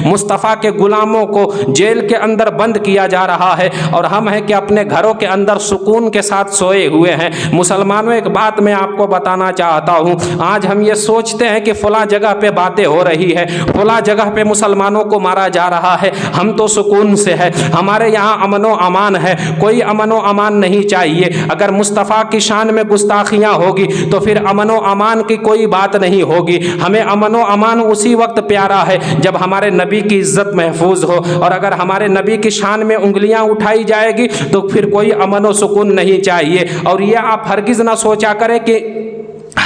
مصطفیٰ کے غلاموں کو جیل کے اندر بند کیا جا رہا ہے اور ہم ہیں کہ اپنے گھروں کے اندر سکون کے ساتھ سوئے ہوئے ہیں۔ مسلمانوں ایک بات میں آپ کو بتانا چاہتا ہوں، آج ہم یہ سوچتے ہیں کہ فلاں جگہ پہ باتیں ہو رہی ہے، فلاں جگہ پہ مسلمانوں کو مارا جا رہا ہے، ہم تو سکون سے ہے، ہمارے یہاں امن و امان ہے، کوئی امن و امان نہیں چاہیے۔ اگر مصطفیٰ کی شان میں گستاخیاں ہوگی تو پھر امن و امان کی کوئی بات نہیں ہوگی۔ ہمیں امن و امان اسی وقت پیارا ہے جب ہمارے نبی کی عزت محفوظ ہو، اور اگر ہمارے نبی کی شان میں انگلیاں اٹھائی جائے گی تو پھر کوئی امن و سکون نہیں چاہیے۔ اور یہ آپ ہرگز نہ سوچا کریں کہ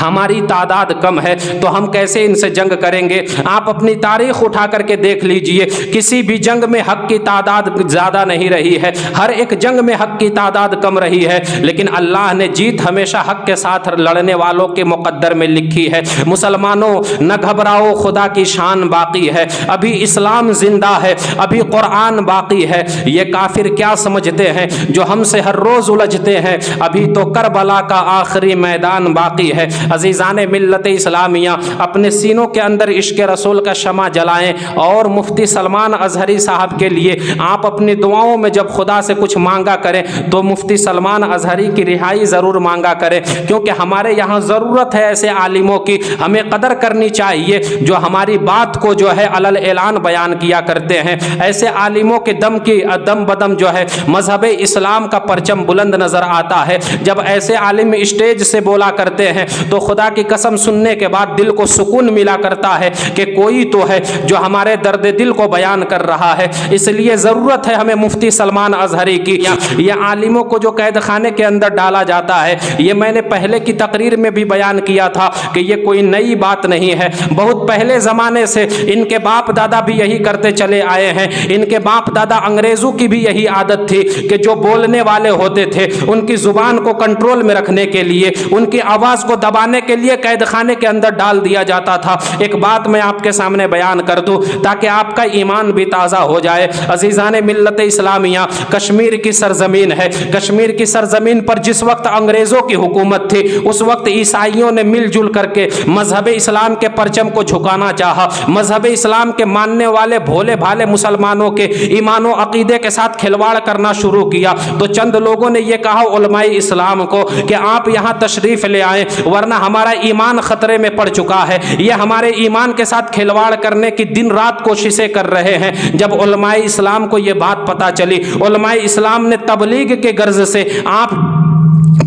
ہماری تعداد کم ہے تو ہم کیسے ان سے جنگ کریں گے۔ آپ اپنی تاریخ اٹھا کر کے دیکھ لیجئے، کسی بھی جنگ میں حق کی تعداد زیادہ نہیں رہی ہے، ہر ایک جنگ میں حق کی تعداد کم رہی ہے، لیکن اللہ نے جیت ہمیشہ حق کے ساتھ لڑنے والوں کے مقدر میں لکھی ہے۔ مسلمانوں نہ گھبراؤ، خدا کی شان باقی ہے، ابھی اسلام زندہ ہے، ابھی قرآن باقی ہے۔ یہ کافر کیا سمجھتے ہیں جو ہم سے ہر روز الجھتے ہیں، ابھی تو کربلا کا آخری میدان باقی ہے۔ عزیزان ملت اسلامیہ، اپنے سینوں کے اندر عشق رسول کا شمع جلائیں، اور مفتی سلمان اظہری صاحب کے لیے آپ اپنی دعاؤں میں جب خدا سے کچھ مانگا کریں تو مفتی سلمان اظہری کی رہائی ضرور مانگا کریں، کیونکہ ہمارے یہاں ضرورت ہے ایسے عالموں کی۔ ہمیں قدر کرنی چاہیے جو ہماری بات کو جو ہے علل اعلان بیان کیا کرتے ہیں۔ ایسے عالموں کے دم بدم جو ہے مذہب اسلام کا پرچم بلند نظر آتا ہے۔ جب ایسے عالم اسٹیج سے بولا کرتے ہیں تو خدا کی قسم سننے کے بعد دل کو سکون ملا کرتا ہے کہ کوئی تو ہے جو ہمارے درد دل کو بیان کر رہا ہے۔ اس لیے ضرورت ہے ہمیں مفتی سلمان اظہری کی۔ یہ عالموں کو جو قید خانے کے اندر ڈالا جاتا ہے، یہ میں نے پہلے کی تقریر میں بھی بیان کیا تھا کہ یہ کوئی نئی بات نہیں ہے، بہت پہلے زمانے سے ان کے باپ دادا بھی یہی کرتے چلے آئے ہیں۔ ان کے باپ دادا انگریزوں کی بھی یہی عادت تھی کہ جو بولنے والے ہوتے تھے ان کی زبان کو کنٹرول میں رکھنے کے لیے، ان کی آواز کو دبانے کے لیے قید خانے کے اندر ڈال دیا جاتا تھا۔ ایک بات میں آپ کے سامنے بیان کر دوں تاکہ آپ کا ایمان بھی تازہ ہو جائے۔ عزیزان ملت اسلامیہ، کشمیر کی سرزمین ہے، کشمیر کی سرزمین پر جس وقت انگریزوں کی حکومت تھی اس وقت عیسائیوں نے مل جل کر کے مذہب اسلام کے پرچم کو جھکانا چاہا۔ مذہب اسلام کے ماننے والے بھولے بھالے مسلمانوں کے ایمان و عقیدے کے ساتھ کھلواڑ کرنا شروع کیا تو چند لوگوں نے یہ کہا علماء اسلام کو کہ آپ یہاں تشریف لے آئیں، ورنہ ہمارا ایمان خطرے میں پڑ چکا ہے۔ یہ ہمارے ایمان کے ساتھ کھلواڑ کرنے کی دن رات کوششیں کر رہے ہیں۔ جب علماء اسلام کو یہ بات پتہ چلی، علماء اسلام نے تبلیغ کے غرض سے آپ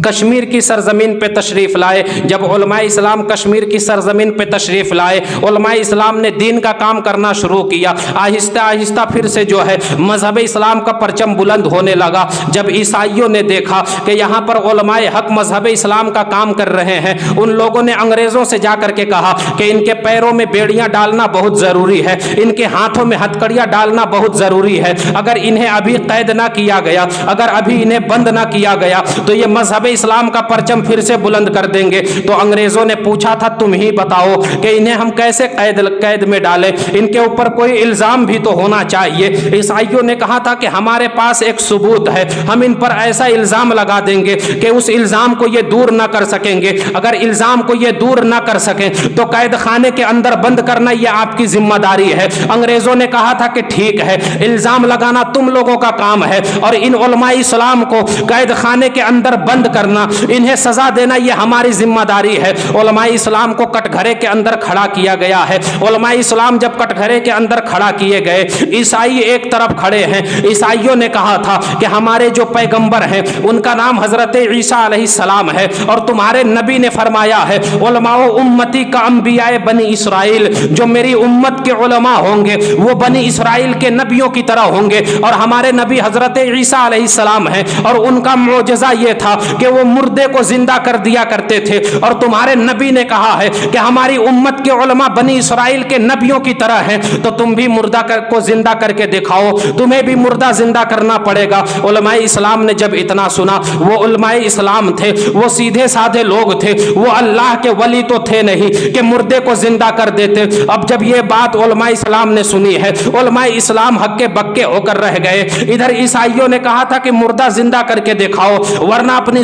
کشمیر کی سرزمین پہ تشریف لائے۔ جب علماء اسلام کشمیر کی سرزمین پہ تشریف لائے، علماء اسلام نے دین کا کام کرنا شروع کیا۔ آہستہ آہستہ پھر سے جو ہے مذہب اسلام کا پرچم بلند ہونے لگا۔ جب عیسائیوں نے دیکھا کہ یہاں پر علماء حق مذہب اسلام کا کام کر رہے ہیں، ان لوگوں نے انگریزوں سے جا کر کے کہا کہ ان کے پیروں میں بیڑیاں ڈالنا بہت ضروری ہے، ان کے ہاتھوں میں ہتکڑیاں ڈالنا بہت ضروری ہے۔ اگر انہیں ابھی قید نہ کیا گیا، اگر ابھی انہیں بند نہ کیا گیا تو یہ مذہب اسلام کا پرچم پھر سے بلند کر دیں گے۔ تو انگریزوں نے پوچھا تھا تم ہی بتاؤ کہ انہیں ہم کیسے قید میں ڈالیں، ان کے اوپر کوئی الزام بھی تو ہونا چاہیے۔ عیسائیوں نے کہا تھا کہ ہمارے پاس ایک ثبوت ہے، ہم ان پر ایسا الزام لگا دیں گے کہ اس الزام کو یہ دور نہ کر سکیں گے۔ اگر الزام کو یہ دور نہ کر سکیں تو قید خانے کے اندر بند کرنا یہ آپ کی ذمہ داری ہے۔ انگریزوں نے کہا تھا کہ ٹھیک ہے، الزام لگانا تم لوگوں کا کام ہے، اور ان علماء اسلام کو قید خانے کے اندر بند کرنا، انہیں سزا دینا یہ ہماری ذمہ داری ہے۔ علماء اسلام کو کٹگھرے کے اندر کھڑا کیا گیا ہے۔ علماء اسلام جب کٹگھرے کے اندر کھڑا کیے گئے، عیسائی ایک طرف کھڑے ہیں۔ عیسائیوں نے کہا تھا کہ ہمارے جو پیغمبر ہیں ان کا نام حضرت عیسیٰ علیہ السلام ہے، اور تمہارے نبی نے فرمایا ہے علماء امتی کا انبیاء بنی اسرائیل، جو میری امت کے علماء ہوں گے وہ بنی اسرائیل کے نبیوں کی طرح ہوں گے، اور ہمارے نبی حضرت عیسیٰ علیہ السلام ہیں، اور ان کا معجزہ یہ تھا کہ وہ مردے کو زندہ کر دیا کرتے تھے۔ اور تمہارے نبی نے کہا ہے کہ ہماری امت کے علماء بنی اسرائیل کے نبیوں کی طرح ہیں، تو تم بھی مردہ کو زندہ کر کے دکھاؤ، تمہیں بھی مردہ زندہ کرنا پڑے گا۔ علماء اسلام نے جب اتنا سنا، وہ علماء اسلام تھے، وہ سیدھے سادھے لوگ تھے، وہ اللہ کے ولی تو تھے نہیں کہ مردے کو زندہ کر دیتے۔ اب جب یہ بات علماء اسلام نے سنی ہے، علماء اسلام ہکے بکے ہو کر رہ گئے۔ ادھر عیسائیوں نے کہا تھا کہ مردہ زندہ کر کے دکھاؤ ورنہ اپنی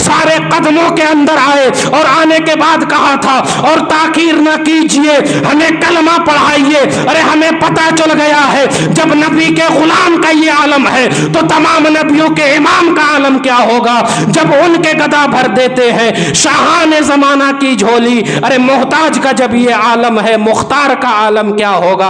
سارے قدموں کے اندر آئے اور آنے کے بعد کہا تھا اور تاخیر نہ کیجئے, ہمیں کلمہ پڑھائیے. ارے ہمیں پتہ چل گیا ہے جب نبی کے غلام کا یہ عالم ہے تو تمام نبیوں کے امام کا عالم کیا ہوگا. جب ان کے گدا بھر دیتے ہیں شاہان زمانہ کی جھولی, ارے محتاج کا جب یہ عالم ہے مختار کا عالم کیا ہوگا.